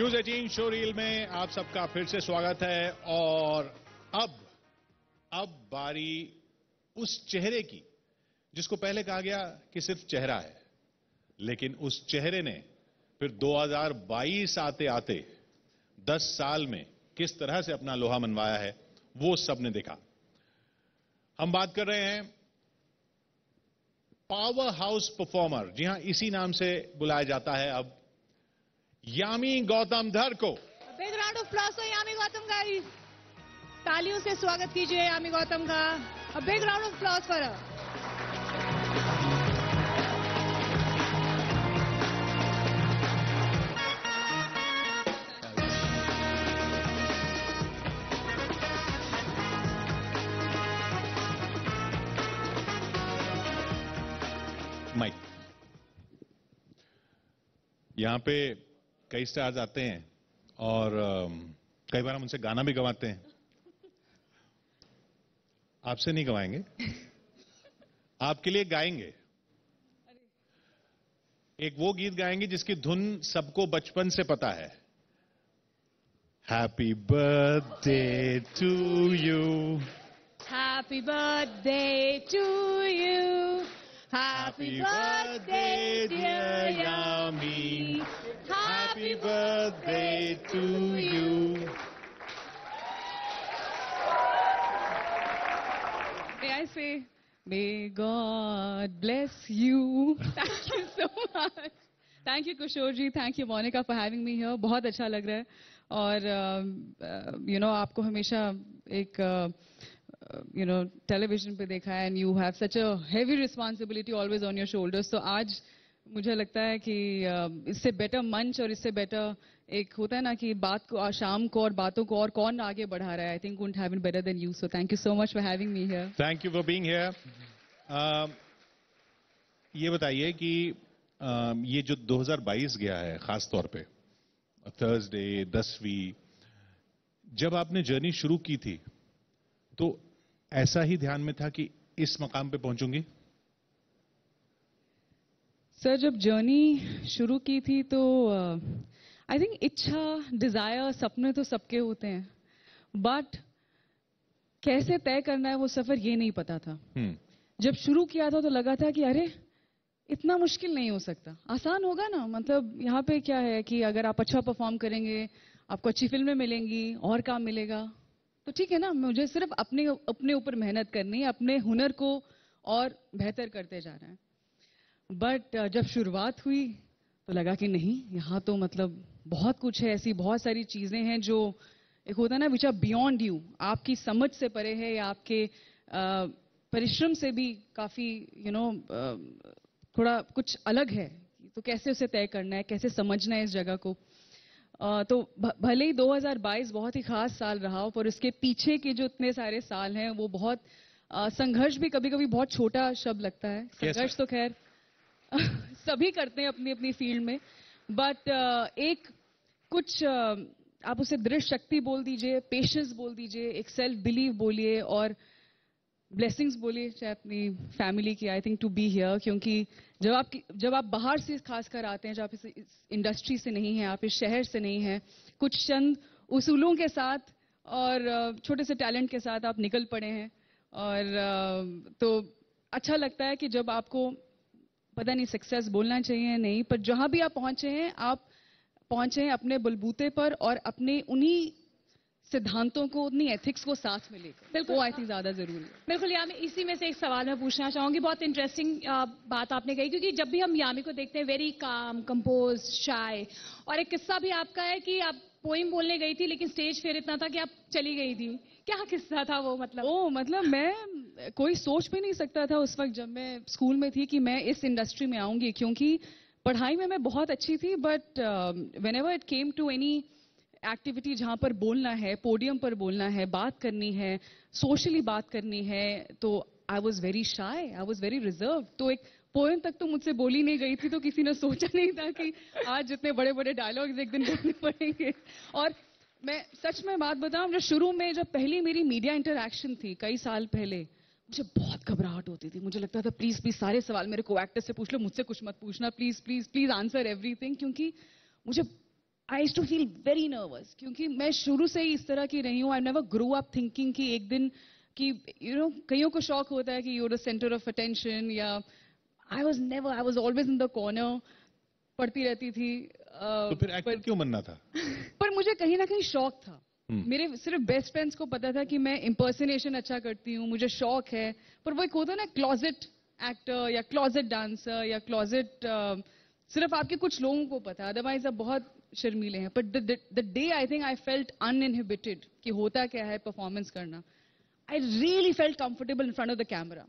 News 18 show reel में आप सबका फिर से स्वागत है। और अब बारी उस चेहरे की जिसको पहले कहा गया कि सिर्फ चेहरा है, लेकिन उस चेहरे ने फिर 2022 आते आते 10 साल में किस तरह से अपना लोहा मनवाया है वो सबने देखा। हम बात कर रहे हैं पावर हाउस परफॉर्मर, जी हां, इसी नाम से बुलाया जाता है अब यामी गौतम धर को। Big round of applause for Yami Gautam guys. तालियों से स्वागत कीजिए यामी गौतम का। A big round of applause for her. Mike. यहां पे कई स्टार्स आते हैं और कई बार हम उनसे गाना भी गवाते हैं। आपसे नहीं गवाएंगे, आपके लिए गाएंगे। एक वो गीत गाएंगे जिसकी धुन सबको बचपन से पता है। Happy birthday to you, happy birthday to you, happy birthday dear Yami, happy birthday to you. May I say, may God bless you. Thank you so much. Thank you Kushor ji, thank you Monica for having me here. बहुत अच्छा लग रहा है और you know आपको हमेशा एक television पे देखा है and you have such a heavy responsibility always on your shoulders. तो आज मुझे लगता है कि इससे बेटर मंच और इससे बेटर एक होता है ना कि बात को शाम को और बातों को और कौन आगे बढ़ा रहा है। I think wouldn't have been better than you, so thank you so much for having me here. Thank you for being here. ये बताइए कि ये जो 2022 गया है, खास तौर पे थर्सडे 10वीं, जब आपने जर्नी शुरू की थी तो ऐसा ही ध्यान में था कि इस मकाम पे पहुंचूंगी? सर जब जर्नी शुरू की थी तो आई थिंक इच्छा, डिजायर, सपने तो सबके होते हैं, बट कैसे तय करना है वो सफर ये नहीं पता था। जब शुरू किया था तो लगा था कि अरे इतना मुश्किल नहीं हो सकता, आसान होगा ना। मतलब यहाँ पे क्या है कि अगर आप अच्छा परफॉर्म करेंगे आपको अच्छी फिल्में मिलेंगी और काम मिलेगा, तो ठीक है ना। मुझे सिर्फ अपने ऊपर मेहनत करनी है, अपने हुनर को और बेहतर करते जाना है। बट जब शुरुआत हुई तो लगा कि नहीं, यहाँ तो मतलब बहुत कुछ है, ऐसी बहुत सारी चीजें हैं जो एक होता है ना विच आर बियॉन्ड यू, आपकी समझ से परे है या आपके परिश्रम से भी काफी थोड़ा कुछ अलग है। तो कैसे उसे तय करना है, कैसे समझना है इस जगह को। तो भले ही 2022 बहुत ही खास साल रहा हो, पर उसके पीछे के जो इतने सारे साल हैं वो बहुत संघर्ष भी कभी कभी बहुत छोटा शब्द लगता है। संघर्ष तो खैर सभी करते हैं अपनी अपनी फील्ड में, बट एक कुछ आप उसे दृढ़ शक्ति बोल दीजिए, पेशेंस बोल दीजिए, एक सेल्फ बिलीव बोलिए और ब्लेसिंग्स बोलिए चाहे अपनी फैमिली की। I think to be here, क्योंकि जब आप बाहर से खासकर आते हैं, जब आप इस इंडस्ट्री से नहीं हैं, आप इस शहर से नहीं हैं, कुछ चंद उसूलों के साथ और छोटे से टैलेंट के साथ आप निकल पड़े हैं। और तो अच्छा लगता है कि जब आपको पता नहीं सक्सेस बोलना चाहिए नहीं, पर जहां भी आप पहुंचे हैं अपने बलबूते पर और अपने उन्हीं सिद्धांतों को, उन्हीं एथिक्स को साथ में लेकर। बिल्कुल, वो आई थिंक ज्यादा जरूरी है। बिल्कुल यामी, इसी में से एक सवाल मैं पूछना चाहूंगी। बहुत इंटरेस्टिंग बात आपने कही, क्योंकि जब भी हम यामी को देखते हैं वेरी काम, कंपोज, शाय, और एक किस्सा भी आपका है कि आप पोइम बोलने गई थी लेकिन स्टेज फेयर इतना था कि आप चली गई थी। क्या किस्सा था वो? मतलब मैं कोई सोच भी नहीं सकता था उस वक्त जब मैं स्कूल में थी कि मैं इस इंडस्ट्री में आऊंगी, क्योंकि पढ़ाई में मैं बहुत अच्छी थी, but whenever it came to any activity जहां पर बोलना है, पोडियम पर बोलना है, बात करनी है, सोशली बात करनी है, तो I was very shy, I was very reserve. तो एक पोएम तक तो मुझसे बोली नहीं गई थी, तो किसी ने सोचा नहीं था कि आज जितने बड़े बड़े डायलॉग्स एक दिन बोलने पड़ेंगे। और मैं सच में बात बताऊं, जब पहली मेरी मीडिया इंटरैक्शन थी कई साल पहले, मुझे बहुत घबराहट होती थी। मुझे लगता था प्लीज प्लीज सारे सवाल मेरे को एक्टर से पूछ लो, मुझसे कुछ मत पूछना, please please please answer everything, क्योंकि मुझे I used to feel very nervous, क्योंकि मैं शुरू से ही इस तरह की रही हूँ. I never grow up thinking कि एक दिन कि कईयों को शौक होता है कि you're the centre of attention, या I was always in the corner, पढ़ती रहती थी. तो फिर एक्टर क्यों बनना था? पर मुझे कहीं ना कहीं शौक था. मेरे सिर्फ बेस्ट फ्रेंड्स को पता था कि मैं इम्पर्सनेशन अच्छा करती हूँ, मुझे शौक है. पर वो एक होता है ना क्लोजेट एक्टर या क्लोजेट डांसर या क्लोजेट, सिर्फ आपके कुछ लोगों को पता, अदरवाइज आप बहुत शर्मीले हैं. But the day I think I felt uninhibited कि होता क्या है परफॉर्मेंस करना, I really felt comfortable in front of the camera.